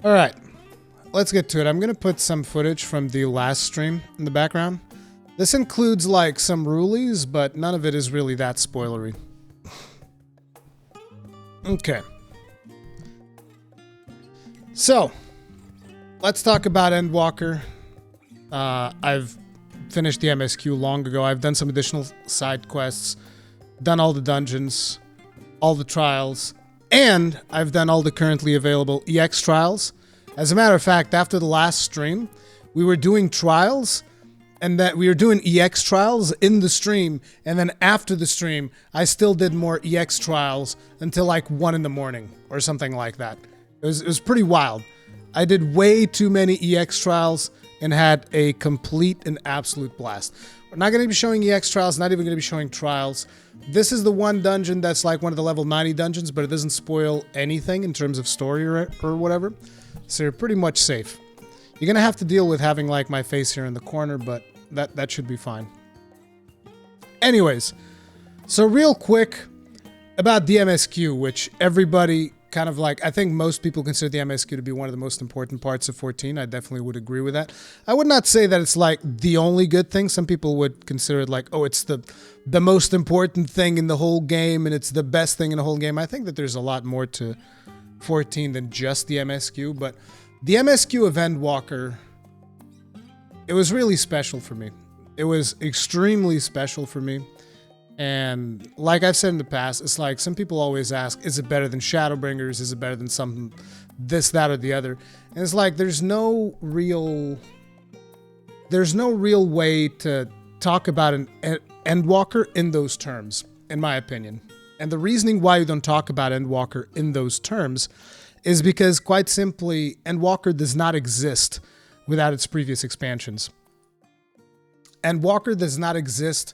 Alright, let's get to it. I'm going to put some footage from the last stream in the background. This includes, like, some rulies, but none of it is really that spoilery. Okay. So, let's talk about Endwalker. I've finished the MSQ long ago. I've done some additional side quests, done all the dungeons, all the trials, and I've done all the currently available EX trials. As a matter of fact, after the last stream, we were doing trials, and that we were doing EX trials in the stream, and then after the stream, I still did more EX trials until like 1 in the morning or something like that. It was pretty wild. I did way too many EX trials and had a complete and absolute blast. We're not going to be showing EX trials, not even going to be showing trials. This is the one dungeon that's like one of the level 90 dungeons, but it doesn't spoil anything in terms of story or whatever. So you're pretty much safe. You're going to have to deal with having like my face here in the corner, but that should be fine. Anyways, so real quick about the MSQ, which everybody kind of like, I think most people consider the MSQ to be one of the most important parts of 14. I definitely would agree with that. I would not say that it's like the only good thing. Some people would consider it like, oh, it's the most important thing in the whole game and it's the best thing in the whole game. I think that there's a lot more to 14 than just the MSQ, but the MSQ of Endwalker, it was really special for me. It was extremely special for me. And like I've said in the past, it's like some people always ask, is it better than Shadowbringers? Is it better than something, this, that, or the other? And it's like there's no real way to talk about an Endwalker in those terms, in my opinion. And the reasoning why you don't talk about Endwalker in those terms is because, quite simply, Endwalker does not exist without its previous expansions. Endwalker does not exist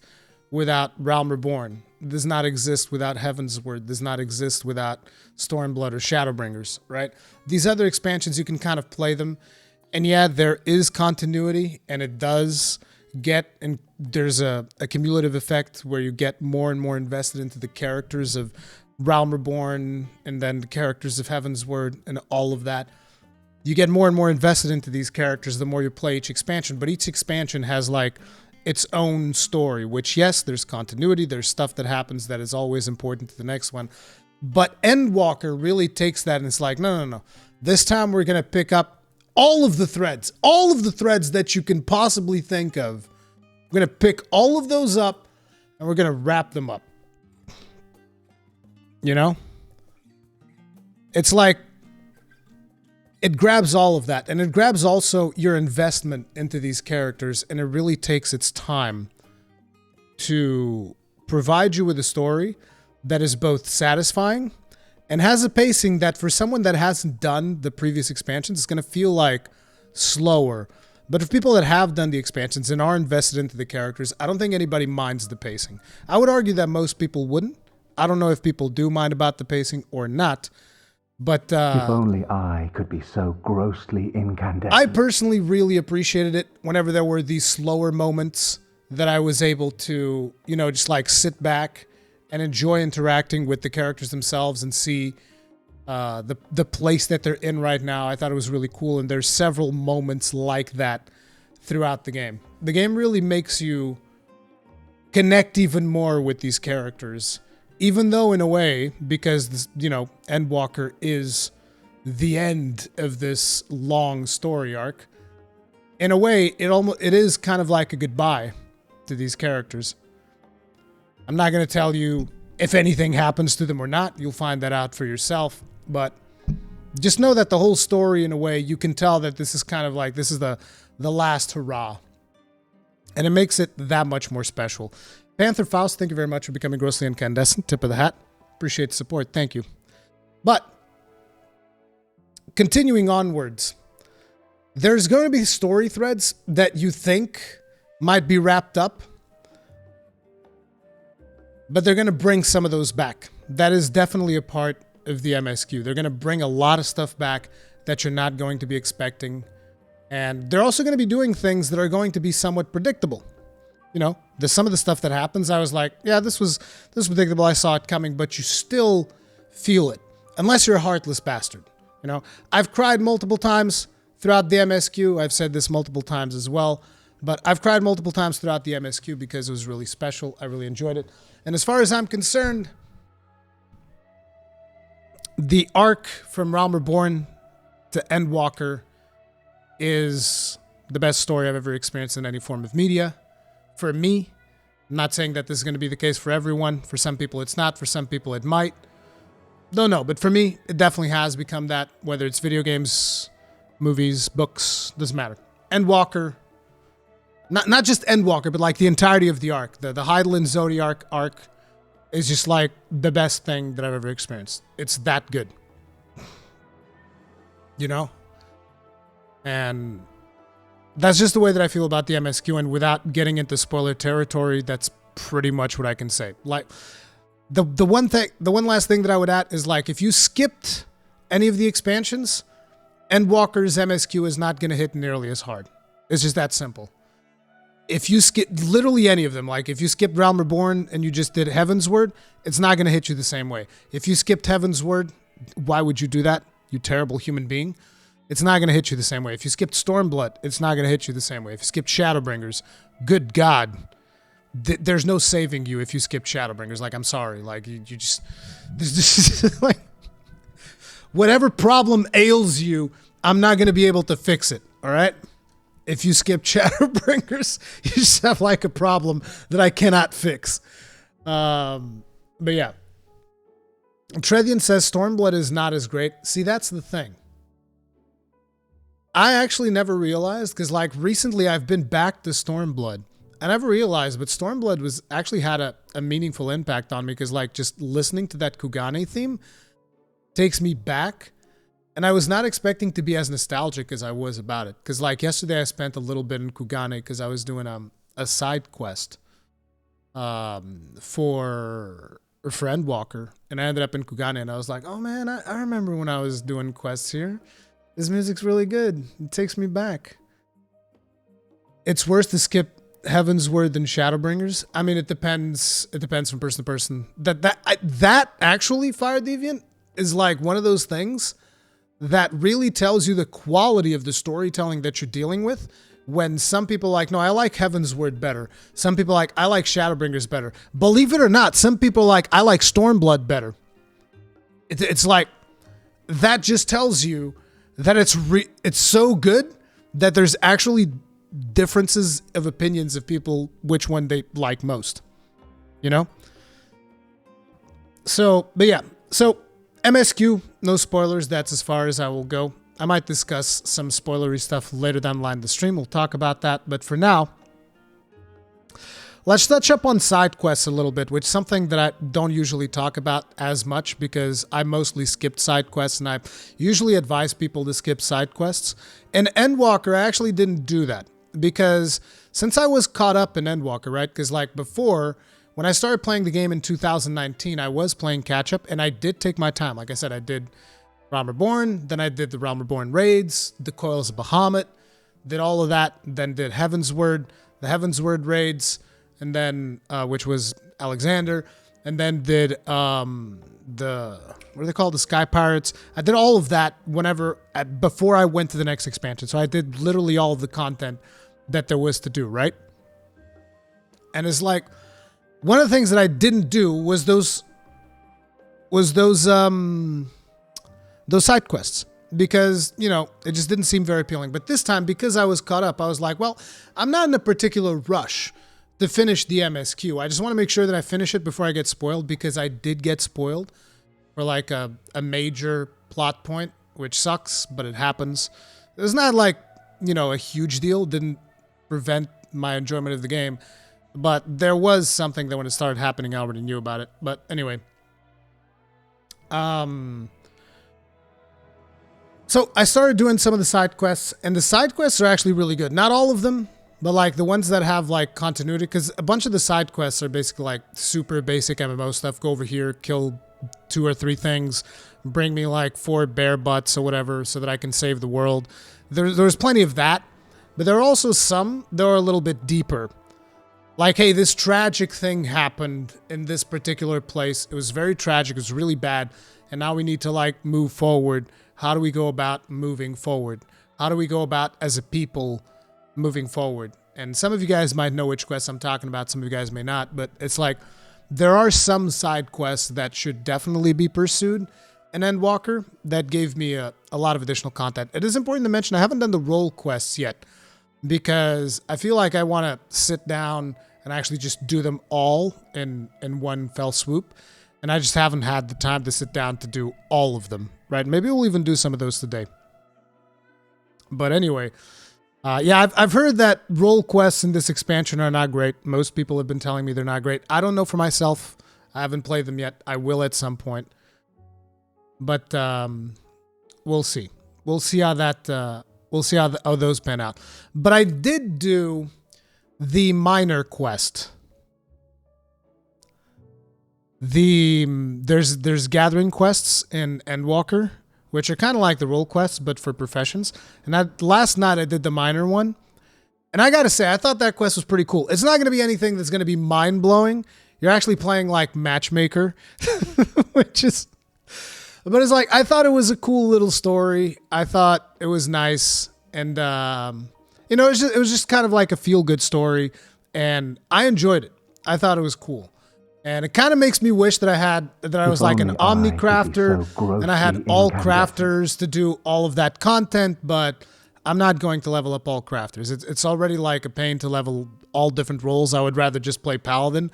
without Realm Reborn, does not exist without Heavensward, does not exist without Stormblood or Shadowbringers, right? These other expansions, you can kind of play them, and yeah, there is continuity, and it does get, and there's a cumulative effect where you get more and more invested into the characters of Realm Reborn, and then the characters of Heavensward, and all of that. You get more and more invested into these characters the more you play each expansion, but each expansion has like its own story, which yes, there's continuity, there's stuff that happens that is always important to the next one. But Endwalker really takes that and it's like, no. This time we're going to pick up all of the threads that you can possibly think of. We're going to pick all of those up and we're going to wrap them up. You know? It's like, it grabs all of that, and it grabs also your investment into these characters, and it really takes its time to provide you with a story that is both satisfying and has a pacing that for someone that hasn't done the previous expansions, it's going to feel like slower. But if people that have done the expansions and are invested into the characters, I don't think anybody minds the pacing. I would argue that most people wouldn't. I don't know if people do mind about the pacing or not. But if only I could be so grossly incandescent. I personally really appreciated it whenever there were these slower moments that I was able to, you know, just like sit back and enjoy interacting with the characters themselves and see the place that they're in right now. I thought it was really cool, and there's several moments like that throughout the game. The game really makes you connect even more with these characters. Even though, in a way, because, this, you know, Endwalker is the end of this long story arc, in a way, it is kind of like a goodbye to these characters. I'm not going to tell you if anything happens to them or not. You'll find that out for yourself. But just know that the whole story, in a way, you can tell that this is kind of like, this is the last hurrah. And it makes it that much more special. Panther Faust, thank you very much for becoming grossly incandescent. Tip of the hat. Appreciate the support. Thank you. But, continuing onwards, there's going to be story threads that you think might be wrapped up, but they're going to bring some of those back. That is definitely a part of the MSQ. They're going to bring a lot of stuff back that you're not going to be expecting. And they're also going to be doing things that are going to be somewhat predictable. You know, some of the stuff that happens, I was like, yeah, this was predictable. I saw it coming, but you still feel it. Unless you're a heartless bastard. You know, I've cried multiple times throughout the MSQ. I've said this multiple times as well, but I've cried multiple times throughout the MSQ because it was really special. I really enjoyed it. And as far as I'm concerned, the arc from Realm Reborn to Endwalker is the best story I've ever experienced in any form of media. For me, I'm not saying that this is going to be the case for everyone. For some people it's not. For some people it might. Don't know, but for me, it definitely has become that, whether it's video games, movies, books, doesn't matter. Endwalker, not just Endwalker, but like the entirety of the arc. The Hydaelyn Zodiac arc is just like the best thing that I've ever experienced. It's that good. You know? And that's just the way that I feel about the MSQ, and without getting into spoiler territory, that's pretty much what I can say. Like, the one last thing that I would add is, like, if you skipped any of the expansions, Endwalker's MSQ is not going to hit nearly as hard. It's just that simple. If you skip literally any of them, like if you skipped Realm Reborn and you just did Heavensward, it's not going to hit you the same way. If you skipped Heavensward, why would you do that? You terrible human being. It's not going to hit you the same way. If you skipped Stormblood, it's not going to hit you the same way. If you skipped Shadowbringers, good God, there's no saving you if you skip Shadowbringers. Like, I'm sorry. Like, you just... like, whatever problem ails you, I'm not going to be able to fix it, all right? If you skip Shadowbringers, you just have, like, a problem that I cannot fix. But yeah. Trevian says Stormblood is not as great. See, that's the thing. I actually never realized, because, like, recently I've been back to Stormblood. I never realized, but Stormblood was actually had a meaningful impact on me, because, like, just listening to that Kugane theme takes me back. And I was not expecting to be as nostalgic as I was about it. Because, like, yesterday I spent a little bit in Kugane because I was doing a side quest for Endwalker. And I ended up in Kugane, and I was like, oh, man, I remember when I was doing quests here. This music's really good. It takes me back. It's worse to skip Heavensward than Shadowbringers. I mean, it depends. It depends from person to person. That actually, Fire Deviant, is like one of those things that really tells you the quality of the storytelling that you're dealing with. When some people are like, no, I like Heavensward better. Some people are like, I like Shadowbringers better. Believe it or not, some people are like, I like Stormblood better. It's like, that just tells you that it's so good that there's actually differences of opinions of people which one they like most. You know? So, but yeah. So, MSQ, no spoilers. That's as far as I will go. I might discuss some spoilery stuff later down the line in the stream. We'll talk about that. But for now, let's touch up on side quests a little bit, which is something that I don't usually talk about as much because I mostly skipped side quests, and I usually advise people to skip side quests. In Endwalker, I actually didn't do that because since I was caught up in Endwalker, right? Because like before, when I started playing the game in 2019, I was playing catch-up, and I did take my time. Like I said, I did Realm Reborn, then I did the Realm Reborn raids, the Coils of Bahamut, did all of that, then did Heavensward, the Heavensward raids, and then, which was Alexander, and then did the, what are they called, the Sky Pirates. I did all of that before I went to the next expansion. So I did literally all of the content that there was to do, right? And it's like, one of the things that I didn't do was those side quests, because, you know, it just didn't seem very appealing. But this time, because I was caught up, I was like, well, I'm not in a particular rush to finish the MSQ. I just want to make sure that I finish it before I get spoiled, because I did get spoiled for like a major plot point, which sucks, but it happens. It's not like, you know, a huge deal. Didn't prevent my enjoyment of the game. But there was something that when it started happening, I already knew about it. But anyway. So I started doing some of the side quests, and the side quests are actually really good. Not all of them, but like the ones that have like continuity, because a bunch of the side quests are basically like super basic MMO stuff. Go over here, kill 2 or 3 things, bring me like 4 bear butts or whatever so that I can save the world. There's plenty of that, but there are also some that are a little bit deeper. Like, hey, this tragic thing happened in this particular place. It was very tragic. It was really bad. And now we need to, like, move forward. How do we go about moving forward? How do we go about as a people moving forward? And some of you guys might know which quests I'm talking about. Some of you guys may not, but it's like there are some side quests that should definitely be pursued in Endwalker that gave me a lot of additional content. It is important to mention I haven't done the role quests yet because I feel like I want to sit down and actually just do them all in one fell swoop. And I just haven't had the time to sit down to do all of them, right? Maybe we'll even do some of those today. But anyway, yeah, I've heard that role quests in this expansion are not great. Most people have been telling me they're not great. I don't know for myself. I haven't played them yet. I will at some point. But we'll see. We'll see how that. We'll see how those pan out. But I did do the minor quest. There's gathering quests in Endwalker, which are kind of like the role quests, but for professions. And last night I did the minor one. And I gotta say, I thought that quest was pretty cool. It's not gonna be anything that's gonna be mind-blowing. You're actually playing like matchmaker, which is... But it's like, I thought it was a cool little story. I thought it was nice. And, you know, it was just kind of like a feel-good story. And I enjoyed it. I thought it was cool. And it kind of makes me wish that I was like an omni crafter and I had all crafters to do all of that content, but I'm not going to level up all crafters. It's already like a pain to level all different roles. I would rather just play Paladin.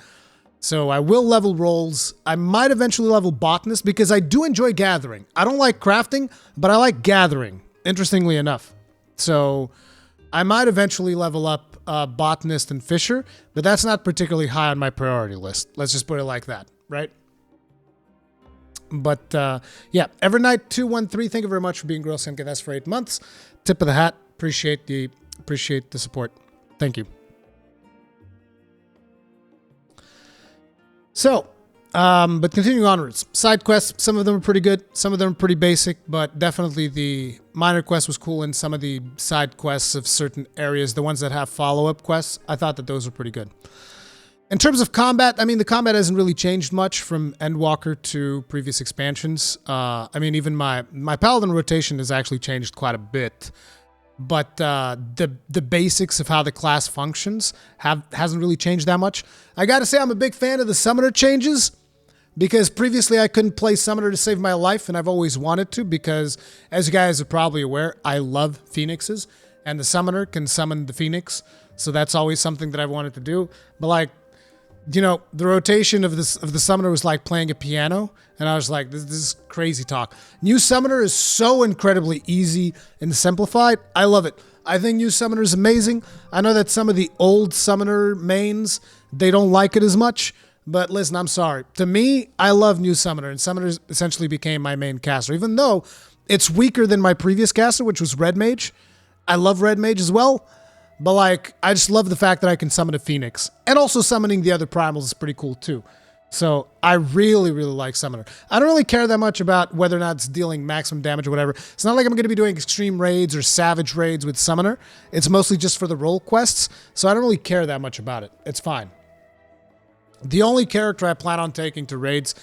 So I will level roles. I might eventually level botanist because I do enjoy gathering. I don't like crafting, but I like gathering, interestingly enough. So I might eventually level up botanist and fisher, but that's not particularly high on my priority list. Let's just put it like that, right? But yeah, Evernight213, thank you very much for being Girl Senka. That's for 8 months. Tip of the hat. Appreciate the support. Thank you. So, but continuing onwards, side quests, some of them are pretty good, some of them are pretty basic, but definitely the minor quest was cool, and some of the side quests of certain areas, the ones that have follow-up quests, I thought that those were pretty good. In terms of combat, I mean, the combat hasn't really changed much from Endwalker to previous expansions. I mean, even my Paladin rotation has actually changed quite a bit. But the basics of how the class functions hasn't really changed that much. I gotta say, I'm a big fan of the summoner changes because previously I couldn't play summoner to save my life, and I've always wanted to because, as you guys are probably aware, I love phoenixes, and the summoner can summon the phoenix, so that's always something that I've wanted to do. But like, you know, the rotation of the summoner was like playing a piano, and I was like, this is crazy talk. New summoner is so incredibly easy and simplified. I love it. I think new summoner is amazing. I know that some of the old summoner mains, they don't like it as much, but listen, I'm sorry. To me, I love new summoner, and summoner essentially became my main caster, even though it's weaker than my previous caster, which was red mage. I love red mage as well. But like, I just love the fact that I can summon a phoenix. And also summoning the other primals is pretty cool too. So I really, really like summoner. I don't really care that much about whether or not it's dealing maximum damage or whatever. It's not like I'm going to be doing extreme raids or savage raids with summoner. It's mostly just for the role quests. So I don't really care that much about it. It's fine. The only character I plan on taking to raids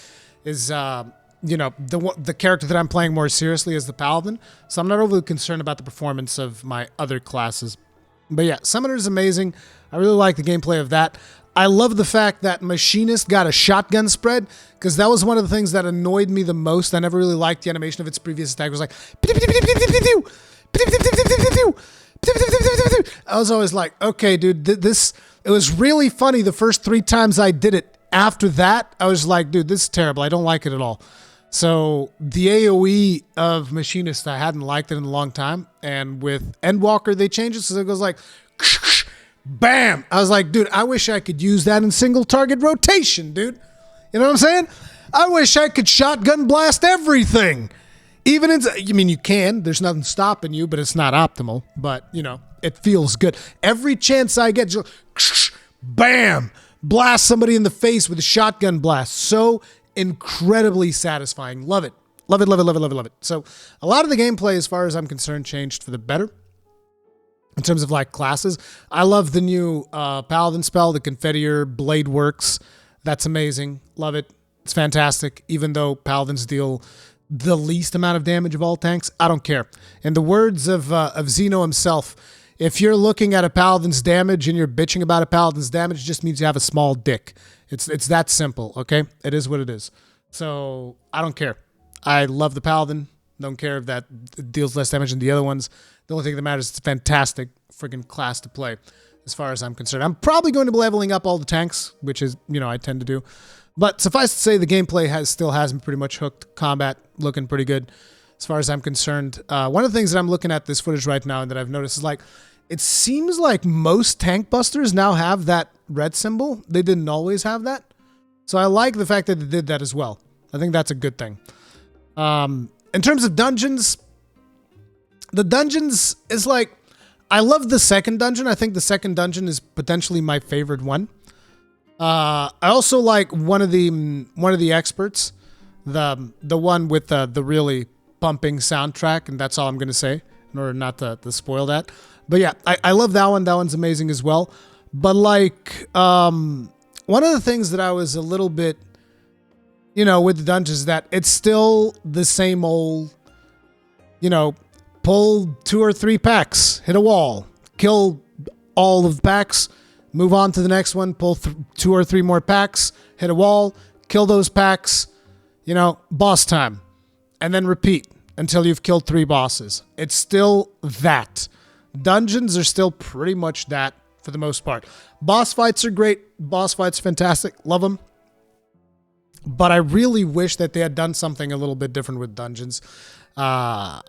is, you know, the character that I'm playing more seriously is the Paladin. So I'm not overly concerned about the performance of my other classes. But yeah, Summoner is amazing. I really like the gameplay of that. I love the fact that Machinist got a shotgun spread, because that was one of the things that annoyed me the most. I never really liked the animation of its previous attack. It was like... I was always like, okay, dude, this... It was really funny the first 3 times I did it. After that, I was like, dude, this is terrible. I don't like it at all. So the AoE of Machinist, I hadn't liked it in a long time. And with Endwalker, they changed it. So it goes like, bam. I was like, dude, I wish I could use that in single target rotation, dude. You know what I'm saying? I wish I could shotgun blast everything. Even in, I mean, you can. There's nothing stopping you, but it's not optimal. But, you know, it feels good. Every chance I get, just, bam, blast somebody in the face with a shotgun blast. So incredibly satisfying. Love it. Love it, love it, love it, love it, love it. So a lot of the gameplay, as far as I'm concerned, changed for the better. In terms of like classes, I love the new Paladin spell, the Confettier Blade Works. That's amazing. Love it. It's fantastic. Even though Paladins deal the least amount of damage of all tanks. I don't care. In the words of Xeno himself, if you're looking at a paladin's damage and you're bitching about a paladin's damage, it just means you have a small dick. It's that simple, okay? It is what it is. So I don't care. I love the paladin. Don't care if that deals less damage than the other ones. The only thing that matters is it's a fantastic freaking class to play, as far as I'm concerned. I'm probably going to be leveling up all the tanks, which is, I tend to do. But suffice to say, the gameplay still has me pretty much hooked. Combat looking pretty good, as far as I'm concerned. One of the things that I'm looking at this footage right now and that I've noticed is it seems like most tank busters now have that red symbol. They didn't always have that. So I like the fact that they did that as well. I think that's a good thing. In terms of dungeons, the dungeons is I love the second dungeon. I think the second dungeon is potentially my favorite one. I also like one of the experts, the one with the really pumping soundtrack, and that's all I'm gonna say in order not to spoil that. But yeah, I love that one. That one's amazing as well. But one of the things that I was a little bit, with the dungeons, that it's still the same old, pull 2 or 3 packs, hit a wall, kill all of the packs, move on to the next one, pull 2 or 3 more packs, hit a wall, kill those packs, boss time, and then repeat until you've killed 3 bosses. It's still that. Dungeons are still pretty much that for the most part. Boss fights are great. Boss fights are fantastic. Love them. But I really wish that they had done something a little bit different with dungeons. I've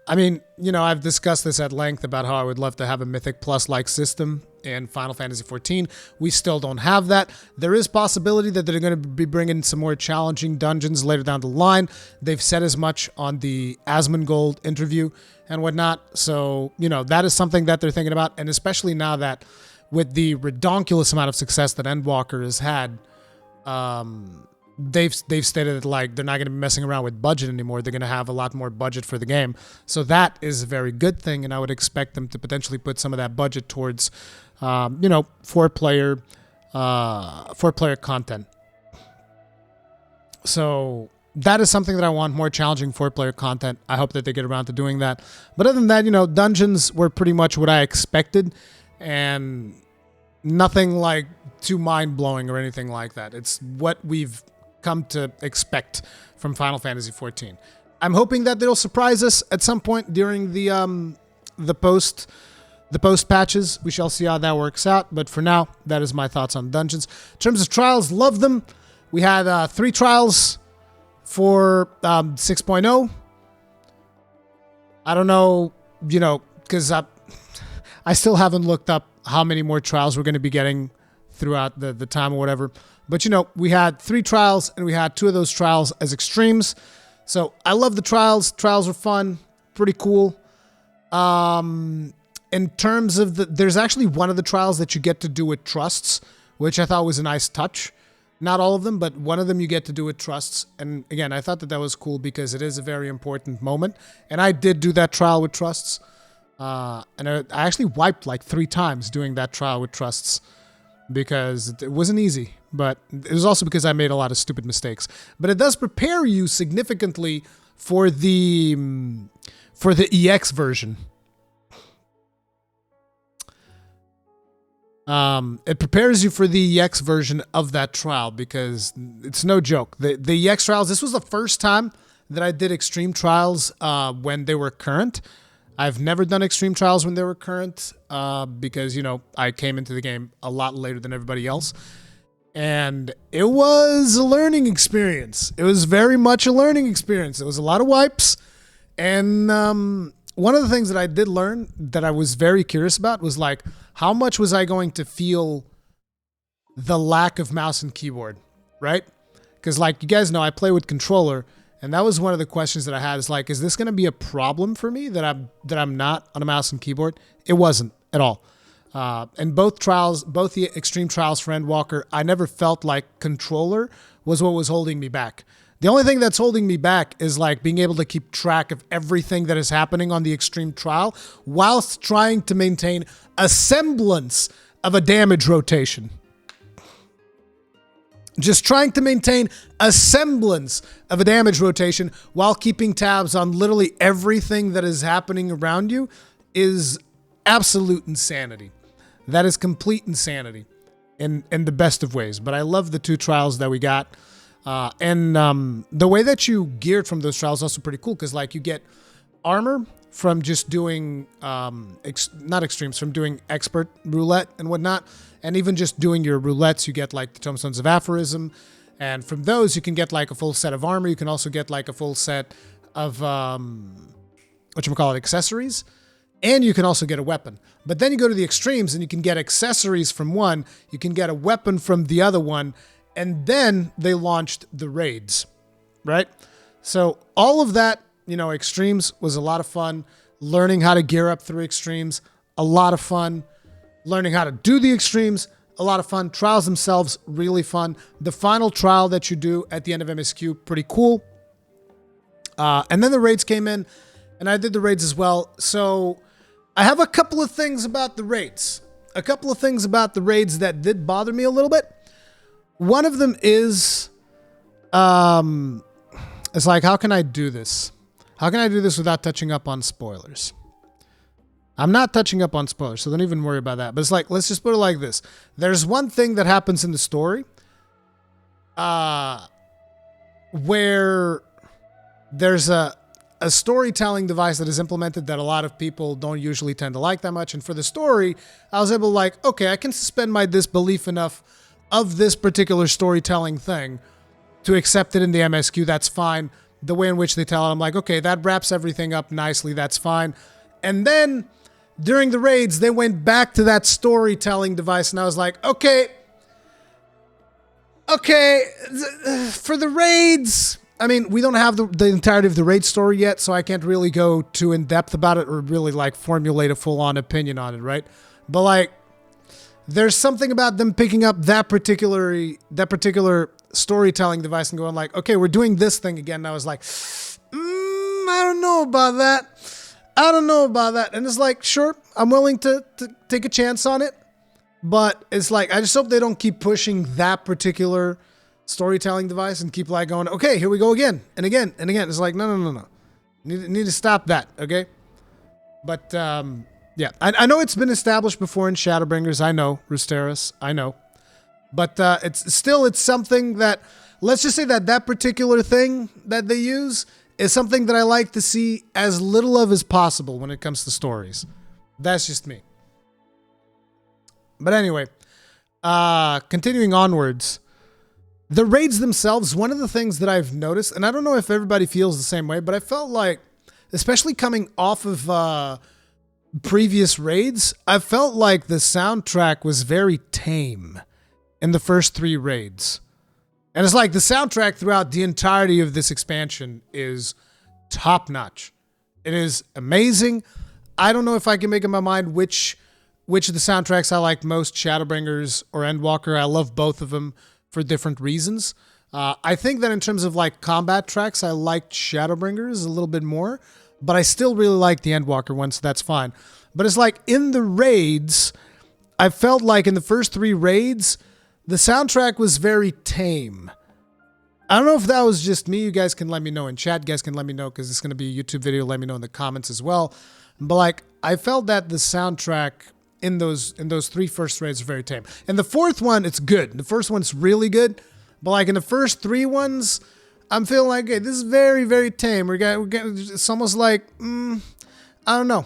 discussed this at length about how I would love to have a Mythic Plus-like system in Final Fantasy XIV. We still don't have that. There is possibility that they're going to be bringing some more challenging dungeons later down the line. They've said as much on the Asmongold interview and whatnot. So, that is something that they're thinking about. And especially now that with the redonkulous amount of success that Endwalker has had, they've stated that they're not going to be messing around with budget anymore. They're going to have a lot more budget for the game. So that is a very good thing, and I would expect them to potentially put some of that budget towards, four-player content. So that is something that I want, more challenging 4-player content. I hope that they get around to doing that. But other than that, dungeons were pretty much what I expected, and nothing too mind-blowing or anything like that. It's what we've come to expect from Final Fantasy XIV. I'm hoping that they'll surprise us at some point during the post patches. We shall see how that works out. But for now, that is my thoughts on dungeons. In terms of trials, love them. We had 3 trials for 6.0. I don't know, because I still haven't looked up how many more trials we're going to be getting throughout the time or whatever. But, we had 3 trials, and we had 2 of those trials as extremes. So I love the trials. Trials are fun, pretty cool. In terms of there's actually one of the trials that you get to do with trusts, which I thought was a nice touch. Not all of them, but one of them you get to do with trusts. And again, I thought that was cool because it is a very important moment. And I did do that trial with trusts. And I actually wiped 3 times doing that trial with trusts because it wasn't easy. But it was also because I made a lot of stupid mistakes. But it does prepare you significantly for the EX version. It prepares you for the EX version of that trial because it's no joke. The EX trials, this was the first time that I did extreme trials when they were current. I've never done extreme trials when they were current because, I came into the game a lot later than everybody else. And it was a learning experience. It was very much a learning experience. It was a lot of wipes. And one of the things that I did learn that I was very curious about was how much was I going to feel the lack of mouse and keyboard, right? Because you guys know, I play with controller, and that was one of the questions that I had is this going to be a problem for me that I'm not on a mouse and keyboard? It wasn't at all. And both trials, both the extreme trials for Endwalker, I never felt like controller was what was holding me back. The only thing that's holding me back is being able to keep track of everything that is happening on the extreme trial whilst trying to maintain a semblance of a damage rotation. just trying to maintain a semblance of a damage rotation while keeping tabs on literally everything that is happening around you is absolute insanity. That is complete insanity in the best of ways. But I love the 2 trials that we got. And the way that you geared from those trials is also pretty cool, because like you get armor from just doing, not extremes, from doing expert roulette and whatnot. And even just doing your roulettes, you get like the Tombstones of Aphorism. And from those, you can get like a full set of armor. You can also get like a full set of, accessories. And you can also get a weapon. But then you go to the extremes and you can get accessories from one. You can get a weapon from the other one. And then they launched the raids, right? So all of that, extremes was a lot of fun. Learning how to gear up through extremes, a lot of fun. Learning how to do the extremes, a lot of fun. Trials themselves, really fun. The final trial that you do at the end of MSQ, pretty cool. And then the raids came in, and I did the raids as well. So I have a couple of things about the raids. A couple of things about the raids that did bother me a little bit. One of them is, it's like, how can I do this? How can I do this without touching up on spoilers? I'm not touching up on spoilers, so don't even worry about that. But it's like, let's just put it like this. There's one thing that happens in the story where there's a storytelling device that is implemented that a lot of people don't usually tend to like that much. And for the story, I was able to like, okay, I can suspend my disbelief enough of this particular storytelling thing to accept it in the MSQ. That's fine. The way in which they tell it, I'm like, okay, that wraps everything up nicely. That's fine. And then during the raids, they went back to that storytelling device, and I was like, okay, for the raids, I mean, we don't have the entirety of the raid story yet, so I can't really go too in-depth about it or really, like, formulate a full-on opinion on it, right? But, like, there's something about them picking up that particular storytelling device and going like, okay, we're doing this thing again. And I was like, I don't know about that. And it's like, sure, I'm willing to take a chance on it. But it's like, I just hope they don't keep pushing that particular storytelling device and keep like going, okay, here we go again and again and again. It's like, no. Need to stop that, okay? But, yeah, I know it's been established before in Shadowbringers. I know, Rusteris, I know. But it's something that, let's just say that particular thing that they use is something that I like to see as little of as possible when it comes to stories. That's just me. But anyway, continuing onwards, the raids themselves, one of the things that I've noticed, and I don't know if everybody feels the same way, but I felt like, especially coming off of previous raids, I felt like the soundtrack was very tame in the first 3 raids. And it's like the soundtrack throughout the entirety of this expansion is top-notch. It is amazing. I don't know if I can make up my mind which of the soundtracks I like most, Shadowbringers or Endwalker. I love both of them for different reasons. I think that in terms of like combat tracks, I liked Shadowbringers a little bit more, but I still really like the Endwalker one, so that's fine. But it's like in the raids, I felt like in the first 3 raids, the soundtrack was very tame. I don't know if that was just me. You guys can let me know in chat. You guys can let me know because it's going to be a YouTube video. Let me know in the comments as well. But like, I felt that the soundtrack in those 3 first raids are very tame. And the 4th one, it's good. The first one's really good. But like in the first 3 ones, I'm feeling like, hey, this is very, very tame. It's almost like, I don't know.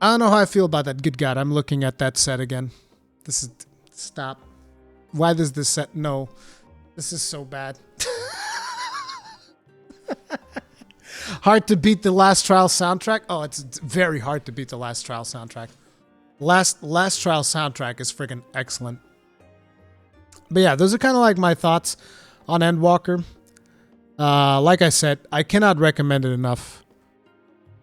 I don't know how I feel about that. Good God, I'm looking at that set again. Stop. Why does this set? No, this is so bad. Hard to beat the Last Trial soundtrack. Oh, it's very hard to beat the Last Trial soundtrack. Last Trial soundtrack is freaking excellent. But yeah, those are kind of like my thoughts on Endwalker. Like I said, I cannot recommend it enough.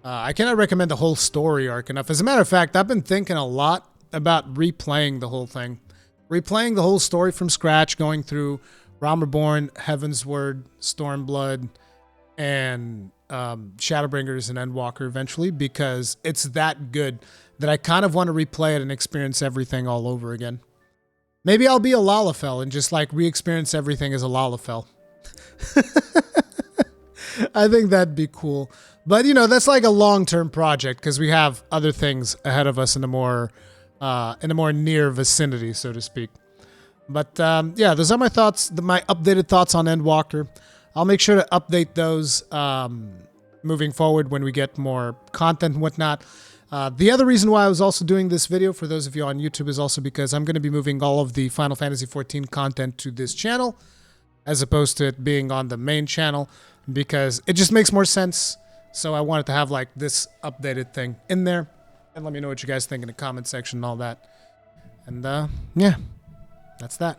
I cannot recommend the whole story arc enough. As a matter of fact, I've been thinking a lot about replaying the whole thing. Replaying the whole story from scratch, going through Realm Reborn, Heaven's Word, Stormblood, and Shadowbringers and Endwalker eventually, because it's that good that I kind of want to replay it and experience everything all over again. Maybe I'll be a Lalafell and just like re-experience everything as a Lalafell. I think that'd be cool. But you know, that's like a long-term project because we have other things ahead of us in a more near vicinity, so to speak. But yeah, those are my thoughts, my updated thoughts on Endwalker. I'll make sure to update those moving forward when we get more content and whatnot. The other reason why I was also doing this video for those of you on YouTube is also because I'm going to be moving all of the Final Fantasy XIV content to this channel as opposed to it being on the main channel because it just makes more sense. So I wanted to have like this updated thing in there. And let me know what you guys think in the comment section and all that. And yeah, that's that.